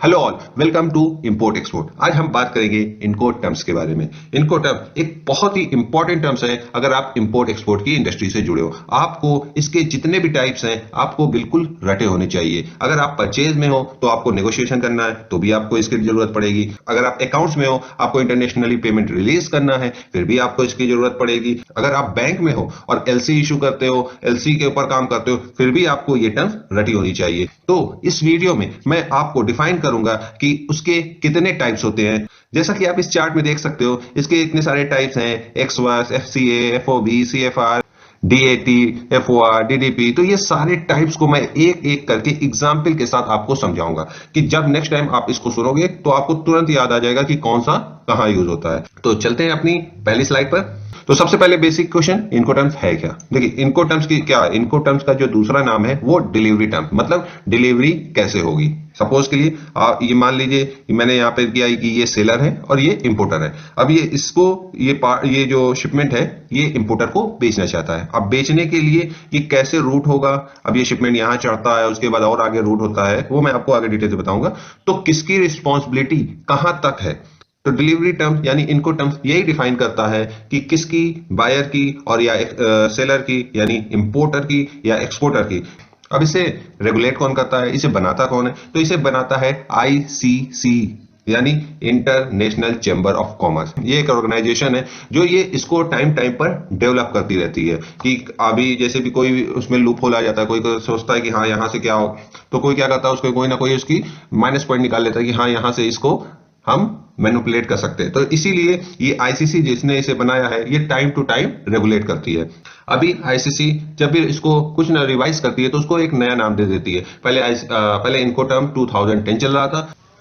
Hello all, welcome to import export. आज हम बात करेंगे इनको टर्म्स के बारे में। इनको टर्म एक बहुत ही इंपॉर्टेंट टर्म्स है अगर आप इंपोर्ट एक्सपोर्ट की इंडस्ट्री से जुड़े हो। आपको इसके जितने भी टाइप्स हैं आपको बिल्कुल रटे होने चाहिए। अगर आप परचेज में हो तो आपको नेगोशिएशन करना है तो भी आपको इसकी जरूरत पड़ेगी। अगर आप अकाउंट्स में हो, आपको इंटरनेशनली पेमेंट रिलीज करना है, फिर भी आपको इसकी जरूरत पड़ेगी। अगर आप बैंक में हो और एलसी इशू करते हो, एलसी के ऊपर काम करते हो, फिर भी आपको ये टर्म्स रटी होनी चाहिए। तो इस वीडियो में मैं आपको डिफाइन करूंगा कि उसके कितने टाइप्स होते हैं। जैसा कि आप इस चार्ट में देख सकते हो, इसके इतने सारे टाइप्स हैं: ex works, FCA, FOB, CFR, DAT, FOR, DDP. तो ये सारे टाइप्स को मैं एक एक करके एग्जाम्पल के साथ आपको समझाऊंगा कि जब नेक्स्ट टाइम आप इसको सुनोगे तो आपको तुरंत याद आ जाएगा कि कौन सा कहां यूज होता है। तो चलते हैं अपनी पहली स्लाइड पर। तो सबसे पहले बेसिक क्वेश्चन, इनकोटर्म्स है क्या? देखिए, इनकोटर्म्स की क्या, इनकोटर्म्स का जो दूसरा नाम है वो डिलीवरी टर्म, मतलब डिलीवरी कैसे होगी। सपोज के लिए ये मान लीजिए मैंने यहाँ पे किया कि ये सेलर है और ये इंपोर्टर है। अब ये इसको ये जो शिपमेंट है ये इंपोर्टर को बेचना चाहता है। अब बेचने के लिए ये कैसे रूट होगा? अब ये शिपमेंट यहाँ चढ़ता है, उसके बाद और आगे रूट होता है, वो मैं आपको आगे डिटेल से बताऊंगा। तो किसकी रिस्पॉन्सिबिलिटी कहां तक है? तो डिलीवरी टर्म्स यानी इनको टर्म्स यही डिफाइन करता है कि किसकी, बायर की और या सेलर की यानी इंपोर्टर की या एक्सपोर्टर की। अब इसे रेगुलेट कौन करता है, इसे बनाता कौन है? तो इसे बनाता है आईसीसी यानी इंटरनेशनल चैम्बर ऑफ कॉमर्स। ये एक ऑर्गेनाइजेशन है जो ये इसको टाइम टाइम पर डेवलप करती रहती है कि अभी जैसे भी कोई उसमें लूप होल आ जाता है, कोई सोचता है कि हाँ यहाँ से क्या हो, तो कोई क्या करता है, उसको कोई ना कोई उसकी माइनस पॉइंट निकाल लेता है कि हाँ यहाँ से इसको हम मैनिपुलेट कर सकते हैं। तो इसीलिए ये आईसीसी जिसने इसे बनाया है ये टाइम टू टाइम रेगुलेट करती है। अभी आईसीसी जब भी इसको कुछ ना रिवाइज करती है तो उसको एक नया नाम दे देती है। पहले इनकोटर्म 2010 चल रहा था,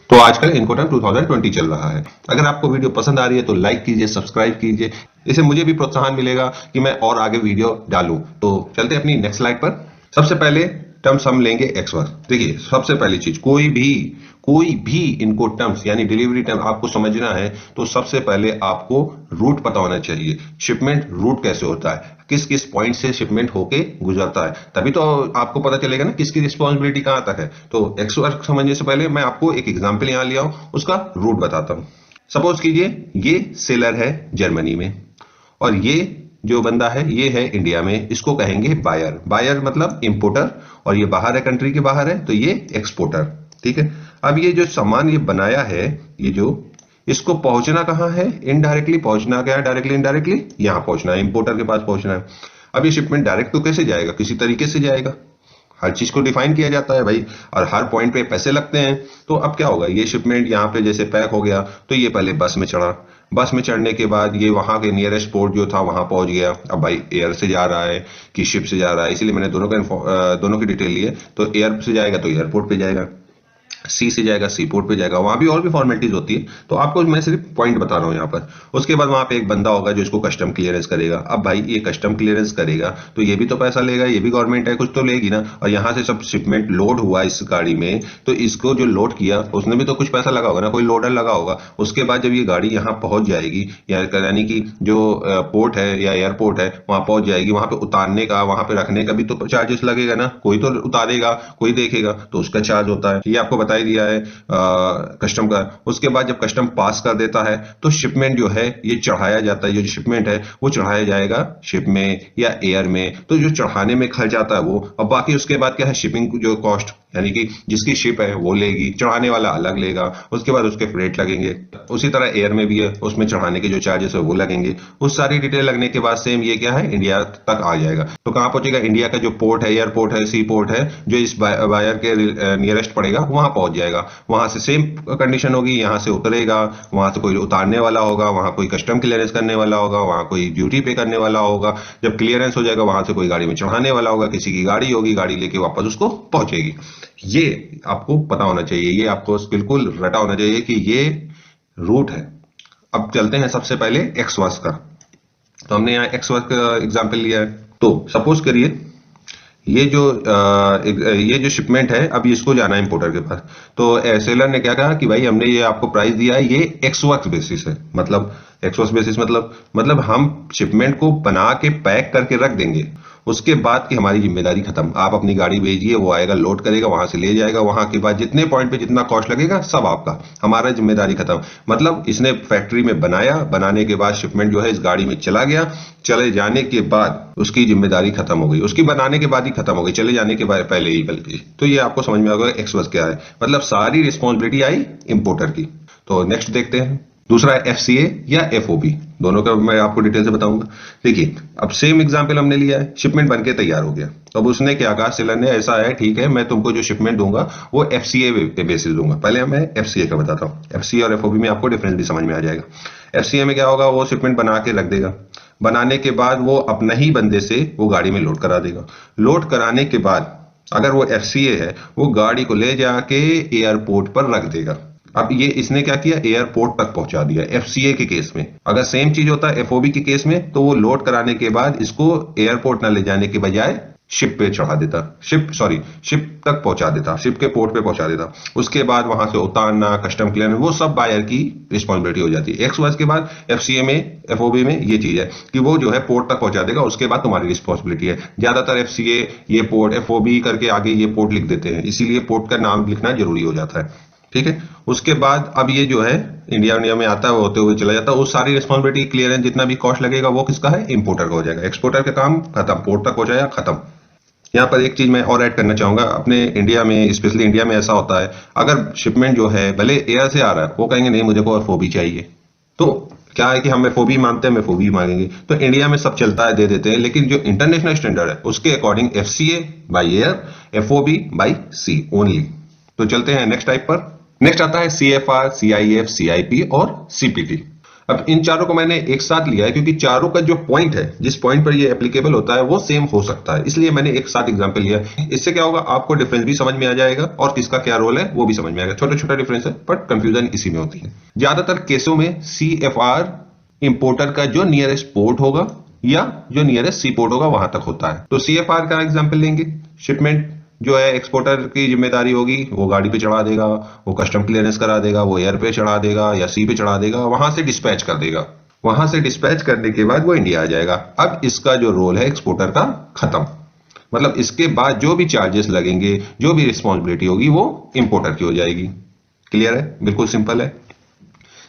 तो आजकल इनकोटर्म 2020 चल रहा है। अगर आपको वीडियो पसंद आ रही है तो लाइक कीजिए, सब्सक्राइब कीजिए, इससे मुझे भी प्रोत्साहन मिलेगा कि मैं और आगे वीडियो डालूं। तो चलते हैं अपनी नेक्स्ट स्लाइड पर। सबसे पहले टर्म्स हम लेंगे एक्सवर्स। देखिए, सबसे पहली चीज, कोई भी इनको टर्म्स यानी डिलीवरी टर्म आपको समझना है तो सबसे पहले आपको रूट पता होना चाहिए। शिपमेंट रूट कैसे होता है, किस किस पॉइंट से शिपमेंट होके गुजरता है, तभी तो आपको पता चलेगा ना किसकी रिस्पॉन्सिबिलिटी कहां तक है। तो एक्सवर्स समझने से पहले मैं आपको एक एग्जाम्पल यहां लिया हूं, उसका रूट बताता हूं। सपोज कीजिए ये सेलर है जर्मनी में और ये जो बंदा है ये है इंडिया में, इसको कहेंगे बायर। बायर मतलब इंपोर्टर, और ये बाहर है, कंट्री के बाहर है, तो ये एक्सपोर्टर। ठीक है। अब ये जो सामान ये बनाया है, ये जो इसको पहुंचना कहां है? इनडायरेक्टली पहुंचना, क्या है डायरेक्टली इंडायरेक्टली यहां पहुंचना है, इंपोर्टर के पास पहुंचना है। अब ये शिपमेंट डायरेक्ट तो कैसे जाएगा? किसी तरीके से जाएगा। हर चीज को डिफाइन किया जाता है भाई, और हर पॉइंट पे पैसे लगते हैं। तो अब क्या होगा, ये शिपमेंट यहाँ पे जैसे पैक हो गया तो ये पहले बस में चढ़ा, बस में चढ़ने के बाद ये वहां के नियरेस्ट पोर्ट जो था वहां पहुंच गया। अब भाई एयर से जा रहा है कि शिप से जा रहा है, इसलिए मैंने दोनों की डिटेल ली है। तो एयर से जाएगा तो एयरपोर्ट पे जाएगा, सी से जाएगा सी पोर्ट पे जाएगा, वहां भी और भी फॉर्मेलिटीज होती है, तो आपको मैं सिर्फ पॉइंट बता रहा हूं यहाँ पर। उसके बाद वहां पे एक बंदा होगा जो इसको कस्टम क्लियरेंस करेगा। अब भाई ये कस्टम क्लियरेंस करेगा तो ये भी तो पैसा लेगा, ये भी गवर्नमेंट है, कुछ तो लेगी ना। और यहाँ से सब शिपमेंट लोड हुआ इस गाड़ी में, तो इसको जो लोड किया उसने भी तो कुछ पैसा लगा होगा ना, कोई लोडर लगा होगा। उसके बाद जब ये गाड़ी यहाँ पहुंच जाएगी, यानी कि जो पोर्ट है या एयरपोर्ट है वहां पहुंच जाएगी, वहां पे उतारने का, वहां पे रखने का भी तो चार्जेस लगेगा ना, कोई तो उतारेगा, कोई देखेगा, तो उसका चार्ज होता है। ये आपको बता ही दिया है कस्टम का। उसके बाद जब कस्टम पास कर देता है तो शिपमेंट जो है ये चढ़ाया जाता है, जो शिपमेंट है वो चढ़ाया जाएगा शिप में या एयर में। तो जो चढ़ाने में खर्च आता है वो, और बाकी उसके बाद क्या है, शिपिंग जो कॉस्ट यानी कि जिसकी शिप है वो लेगी, चढ़ाने वाला अलग लेगा, उसके बाद उसके फ्रेट लगेंगे। उसी तरह एयर में भी है, उसमें चढ़ाने के जो चार्जेस है वो लगेंगे। उस सारी डिटेल लगने के बाद सेम ये क्या है, इंडिया तक आ जाएगा। तो कहां पहुंचेगा? इंडिया का जो पोर्ट है, एयरपोर्ट है, सी पोर्ट है, जो इस बायर के नियरेस्ट पड़ेगा वहां पहुंच जाएगा। वहां से सेम कंडीशन होगी, यहां से उतरेगा, वहां से कोई उतारने वाला होगा, वहां कोई कस्टम क्लियरेंस करने वाला होगा, वहां कोई ड्यूटी पे करने वाला होगा। जब क्लियरेंस हो जाएगा वहां से कोई गाड़ी में चढ़ाने वाला होगा, किसी की गाड़ी होगी, गाड़ी लेके वापस उसको पहुंचेगी। ये आपको पता होना चाहिए, ये आपको बिल्कुल रटा होना चाहिए कि ये रूट है। अब चलते हैं सबसे पहले एक्सवर्स का। तो हमने यहाँ एक्सवर्स का एग्जाम्पल लिया है। तो सपोज करिए ये जो शिपमेंट है, अब इसको जाना है इंपोर्टर के पास। तो सेलर ने क्या कहा कि भाई हमने ये आपको प्राइस दिया है, ये एक्सवर्स बेसिस है। मतलब एक्सवर्स बेसिस मतलब हम शिपमेंट को बना के पैक करके रख देंगे, उसके बाद की हमारी जिम्मेदारी खत्म। आप अपनी गाड़ी भेजिए, वो आएगा, लोड करेगा, वहां से ले जाएगा, वहां के बाद जितने पॉइंट पे जितना कॉस्ट लगेगा सब आपका, हमारा जिम्मेदारी खत्म। मतलब इसने फैक्ट्री में बनाया, बनाने के बाद शिपमेंट जो है इस गाड़ी में चला गया, चले जाने के बाद उसकी जिम्मेदारी खत्म हो गई, उसकी बनाने के बाद ही खत्म हो गई, चले जाने के बाद पहले ही बल्कि। तो ये आपको समझ में आ गया एक्सवर्स क्या है, मतलब सारी रिस्पॉन्सिबिलिटी आई इंपोर्टर की। तो नेक्स्ट देखते हैं, दूसरा है एफसीए या एफओबी, दोनों का मैं आपको डिटेल से बताऊंगा। देखिए अब सेम एग्जांपल हमने लिया है, शिपमेंट बनके तैयार हो गया, तो अब उसने क्या कहा, सेलर ने ऐसा है ठीक है मैं तुमको जो शिपमेंट दूंगा वो एफसीए पे बेसिस दूंगा। पहले मैं एफसीए का बताता हूँ, एफसीए और एफओबी में आपको डिफरेंस भी समझ में आ जाएगा। एफसीए में क्या होगा, वो शिपमेंट बना के रख देगा, बनाने के बाद वो अपना ही बंदे से वो गाड़ी में लोड करा देगा, लोड कराने के बाद अगर वो एफसीए है वो गाड़ी को ले जाके एयरपोर्ट पर रख देगा। अब ये इसने क्या किया, एयरपोर्ट तक पहुंचा दिया एफसीए के केस में। अगर सेम चीज होता है एफओबी के केस में, तो वो लोड कराने के बाद इसको एयरपोर्ट ना ले जाने के बजाय शिप पे चढ़ा देता, शिप तक पहुंचा देता, शिप के पोर्ट पे पहुंचा देता। उसके बाद वहां से उतारना, कस्टम क्लियरेंस, वो सब बायर की रिस्पॉन्सिबिलिटी हो जाती है। एक्स वर्ष के बाद एफसीए में, एफओबी में ये चीज है कि वो जो है पोर्ट तक पहुंचा देगा, उसके बाद तुम्हारी रिस्पॉन्सिबिलिटी है। ज्यादातर एफसीए ये पोर्ट, एफओबी करके आगे ये पोर्ट लिख देते हैं, इसीलिए पोर्ट का नाम लिखना जरूरी हो जाता है, ठीक है। उसके बाद अब ये जो है इंडिया में आता है, होते हुए चला जाता है, वो सारी रिस्पॉन्सिबिलिटी, क्लियरेंस, जितना भी कॉस्ट लगेगा वो किसका है, इंपोर्टर का हो जाएगा। एक्सपोर्टर का काम खत्म, पोर्ट तक पहुंचाया खत्म। यहाँ पर एक चीज मैं और ऐड करना चाहूंगा, अपने इंडिया में, स्पेशली इंडिया में ऐसा होता है, अगर शिपमेंट जो है भले एयर से आ रहा है, वो कहेंगे नहीं मुझे को एफओबी चाहिए, तो क्या है कि हम एफओबी मानते हैं, हम एफओबी मांगेंगे, तो इंडिया में सब चलता है, दे देते हैं। लेकिन जो इंटरनेशनल स्टैंडर्ड है उसके according FCA by air, FOB by sea only. तो चलते हैं नेक्स्ट टाइप पर। नेक्स्ट आता है सीएफआर, सीआईएफ, सीआईपी और सीपीटी। अब इन चारों को मैंने एक साथ लिया है क्योंकि चारों का जो पॉइंट है, जिस पॉइंट पर ये एप्लीकेबल होता है वो सेम हो सकता है, इसलिए मैंने एक साथ एग्जांपल लिया। इससे क्या होगा, आपको डिफरेंस भी समझ में आ जाएगा और किसका क्या रोल है वो भी समझ में आएगा। छोटा छोटा डिफरेंस है बट कंफ्यूजन इसी में होती है। ज्यादातर केसों में सीएफआर इंपोर्टर का जो नियरेस्ट पोर्ट होगा या जो नियरेस्ट सी पोर्ट होगा वहां तक होता है। तो सीएफआर का एग्जाम्पल लेंगे, शिपमेंट जो है एक्सपोर्टर की जिम्मेदारी होगी, वो गाड़ी पे चढ़ा देगा, वो कस्टम क्लियरेंस करा देगा, वो एयर पे चढ़ा देगा या सी पे चढ़ा देगा, वहां से डिस्पैच कर देगा, वहां से डिस्पैच करने के बाद वो इंडिया आ जाएगा। अब इसका जो रोल है एक्सपोर्टर का खत्म, मतलब इसके बाद जो भी चार्जेस लगेंगे, जो भी रिस्पॉन्सिबिलिटी होगी वो इंपोर्टर की हो जाएगी। क्लियर है, बिल्कुल सिंपल है।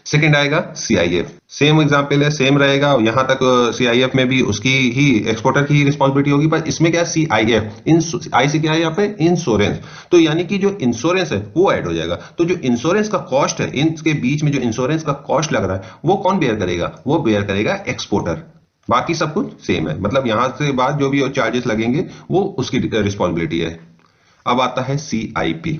सेकंड आएगा सीआईएफ, सेम एग्जांपल है, सेम रहेगा यहां तक। सीआईएफ में भी उसकी ही, एक्सपोर्टर की ही रिस्पॉन्सिबिलिटी होगी, पर इसमें क्या है, सीआईएफ, आई से क्या है यहाँ पे, इंश्योरेंस, तो यानी कि जो इंश्योरेंस है वो ऐड हो जाएगा। तो जो इंश्योरेंस का कॉस्ट है, इनके बीच में जो इंश्योरेंस का कॉस्ट लग रहा है वो कौन बेयर करेगा, वो बेयर करेगा एक्सपोर्टर। बाकी सब कुछ सेम है, मतलब यहां से बाद जो भी चार्जेस लगेंगे वो उसकी रिस्पॉन्सिबिलिटी है। अब आता है सीआईपी।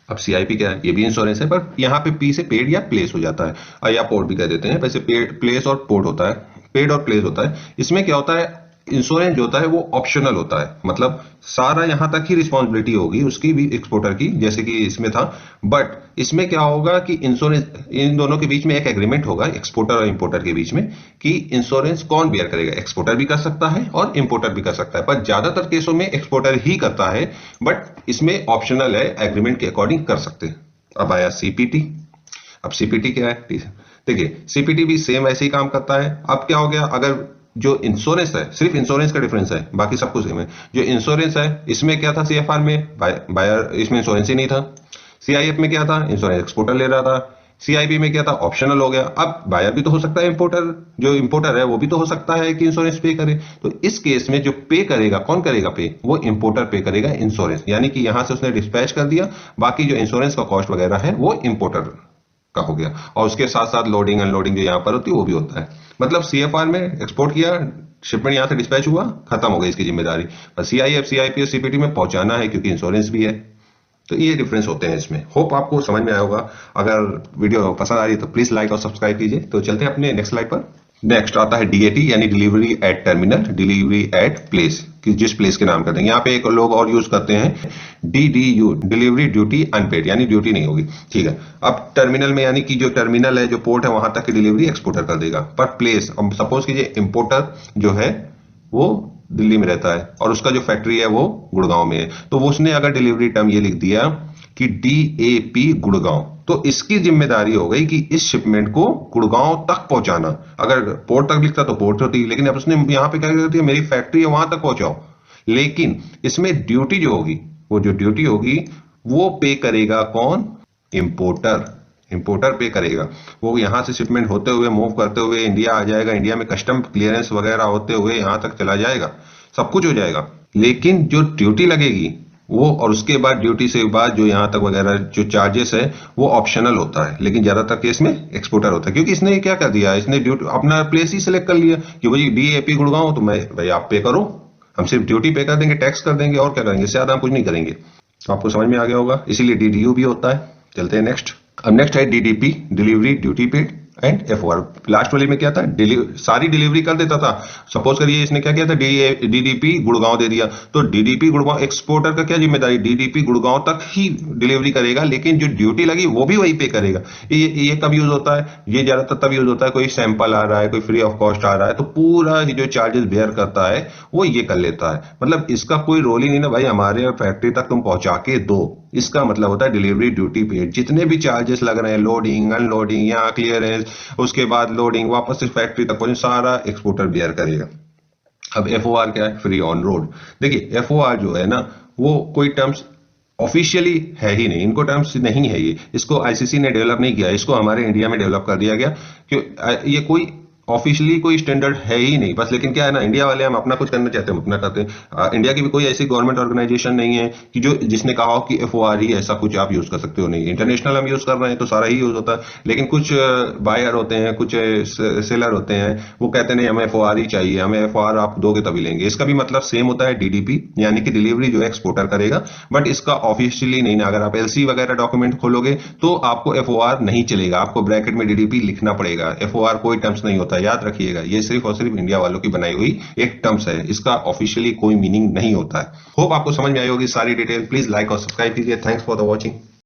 अब सीआईपी क्या है, ये भी इंश्योरेंस है, पर यहाँ पे पी से पेड या प्लेस हो जाता है, या पोर्ट भी कह देते हैं। वैसे प्लेस और पोर्ट होता है, पेड और प्लेस होता है। इसमें क्या होता है, इंश्योरेंस जो होता है वो ऑप्शनल होता है, मतलब सारा यहां तक ही रिस्पॉन्सिबिलिटी होगी उसकी भी, एक्सपोर्टर की, जैसे कि इसमें था। बट इसमें क्या होगा कि इंश्योरेंस, इन दोनों के बीच में एक एग्रीमेंट होगा, एक्सपोर्टर और इंपोर्टर के बीच में, कि इंश्योरेंस कौन बेयर करेगा। एक्सपोर्टर भी कर सकता है और इंपोर्टर भी कर सकता है, पर ज्यादातर केसों में एक्सपोर्टर ही करता है, बट इसमें ऑप्शनल है, एग्रीमेंट के अकॉर्डिंग कर सकते हैं। अब आया सीपीटी। अब सीपीटी क्या है, देखिए सीपीटी भी सेम ऐसे ही काम करता है। अब क्या हो गया, अगर जो इंश्योरेंस है, सिर्फ इंश्योरेंस का डिफरेंस है, बाकी सब कुछ सेम है। जो इंश्योरेंस है इसमें क्या था, सीएफआर में बायर, इसमें इंश्योरेंस ही नहीं था। सीआईएफ में क्या था, इंश्योरेंस एक्सपोर्टर ले रहा था। सीआईपी में क्या था, ऑप्शनल हो गया। अब बायर भी तो हो सकता है, इंपोर्टर, जो इंपोर्टर है वो भी तो हो सकता है कि इंश्योरेंस पे करे। तो इस केस में जो पे करेगा, कौन करेगा पे, वो इंपोर्टर पे करेगा इंश्योरेंस, यानी कि यहां से उसने डिस्पैच कर दिया, बाकी जो इंश्योरेंस का कॉस्ट वगैरह है वो इंपोर्टर का हो गया। और उसके साथ साथ लोडिंग अनलोडिंग जो यहाँ पर होती है वो भी होता है। मतलब सीएफआर में एक्सपोर्ट किया, शिपमेंट यहां से डिस्पैच हुआ, खत्म हो गई इसकी जिम्मेदारी। पर सीआईएफ, सीआईपी और सीपीटी में पहुंचाना है क्योंकि इंश्योरेंस भी है। तो ये डिफरेंस होते हैं इसमें। होप आपको समझ में आया होगा। अगर वीडियो पसंद आ रही है तो प्लीज लाइक और सब्सक्राइब कीजिए। तो चलते हैं अपने नेक्स्ट स्लाइड पर। नेक्स्ट आता है डीएटी, यानी delivery at terminal, delivery at place, कि जिस प्लेस के नाम करते हैं। यहाँ पे एक लोग और यूज करते हैं डीडीयू, डिलीवरी ड्यूटी अनपेड, यानी ड्यूटी नहीं होगी, ठीक है। अब टर्मिनल में, यानी कि जो टर्मिनल है, जो पोर्ट है, वहां तक की डिलीवरी एक्सपोर्टर कर देगा। पर प्लेस, अब सपोज कीजिए इंपोर्टर जो है वो दिल्ली में रहता है और उसका जो फैक्ट्री है वो गुड़गांव में है, तो वो उसने अगर डिलीवरी टर्म ये लिख दिया कि डीएपी गुड़गांव, तो इसकी जिम्मेदारी हो गई कि इस शिपमेंट को गुड़गांव तक पहुंचाना। अगर पोर्ट तक लिखता तो पोर्ट होती, लेकिन अब उसने यहाँ पे क्या करती है, मेरी फैक्ट्री है वहां तक पहुंचाओ। लेकिन इसमें ड्यूटी जो होगी, वो जो ड्यूटी होगी वो पे करेगा कौन? इंपोर्टर। इंपोर्टर पे करेगा। वो यहां से शिपमेंट होते हुए मूव करते हुए इंडिया आ जाएगा, इंडिया में कस्टम क्लियरेंस वगैरह होते हुए यहां तक चला जाएगा, सब कुछ हो जाएगा। लेकिन जो ड्यूटी लगेगी वो, और उसके बाद ड्यूटी से बाद जो यहां तक वगैरह जो चार्जेस है वो ऑप्शनल होता है। लेकिन ज्यादातर केस में एक्सपोर्टर होता है, क्योंकि इसने क्या कर दिया, इसने ड्यूटी अपना प्लेस ही सिलेक्ट कर लिया कि भाई DAP गुड़गांव, तो मैं भाई आप पे करो, हम सिर्फ ड्यूटी पे कर देंगे, टैक्स कर देंगे, और क्या करेंगे, इससे ज्यादा हम कुछ नहीं करेंगे। तो आपको समझ में आ गया होगा, इसीलिए DDU भी होता है। चलते हैं नेक्स्ट। अब नेक्स्ट है DDP, delivery duty paid and FOR। Last वाले में क्या था, सारी डिलीवरी कर देता था। सपोज करिए इसने क्या किया था, DDP गुड़गांव दे दिया, तो DDP गुड़गांव, एक्सपोर्टर का क्या जिम्मेदारी, DDP गुड़गांव तक ही डिलीवरी करेगा, लेकिन जो ड्यूटी लगी वो भी वही पे करेगा। ये कब यूज होता है, ये ज्यादातर तब यूज होता है कोई सैंपल आ रहा है, कोई फ्री ऑफ कॉस्ट आ रहा है, तो पूरा जो चार्जेस बेयर करता है वो ये कर लेता है। मतलब इसका कोई रोल ही नहीं ना भाई, हमारे फैक्ट्री तक तुम पहुंचा के दो, इसका मतलब होता है डिलीवरी ड्यूटी पेड। जितने भी चार्जेस लग रहे हैं, लोडिंग अनलोडिंग, यहाँ क्लियरेंस, उसके बाद लोडिंग, वापस से फैक्ट्री तक पहुंचे, सारा एक्सपोर्टर बेयर करेगा। अब FOR क्या है, फ्री ऑन रोड। देखिए FOR जो है ना, वो कोई टर्म्स ऑफिशियली है ही नहीं, इनको टर्म्स नहीं है ये, इसको ICC ने डेवलप नहीं किया, इसको हमारे इंडिया में डेवलप कर दिया गया। क्यों, ये कोई ऑफिशियली कोई स्टैंडर्ड है ही नहीं, बस। लेकिन क्या है ना, इंडिया वाले हम अपना कुछ करना चाहते हैं, हम अपना करते हैं। इंडिया की भी कोई ऐसी गवर्नमेंट ऑर्गेनाइजेशन नहीं है कि जिसने कहा हो कि FOR ही ऐसा कुछ आप यूज कर सकते हो। नहीं, इंटरनेशनल हम यूज कर रहे हैं तो सारा ही यूज होता है। लेकिन कुछ बायर होते हैं, कुछ सेलर होते हैं, वो कहते हैं नहीं हमें FOR ही चाहिए, हमें FOR आप दोगे तभी लेंगे। इसका भी मतलब सेम होता है DDP, यानी कि डिलीवरी जो है एक्सपोर्टर करेगा, बट इसका ऑफिशियली नहीं ना। अगर आप LC वगैरह डॉक्यूमेंट खोलोगे तो आपको FOR नहीं चलेगा, आपको ब्रैकेट में DDP लिखना पड़ेगा। FOR कोई टर्म्स नहीं होता, याद रखिएगा। ये सिर्फ और सिर्फ इंडिया वालों की बनाई हुई एक टर्म्स है, इसका ऑफिशियली कोई मीनिंग नहीं होता है। होप आपको समझ में आई होगी सारी डिटेल। प्लीज लाइक और सब्सक्राइब कीजिए। Thanks for the watching.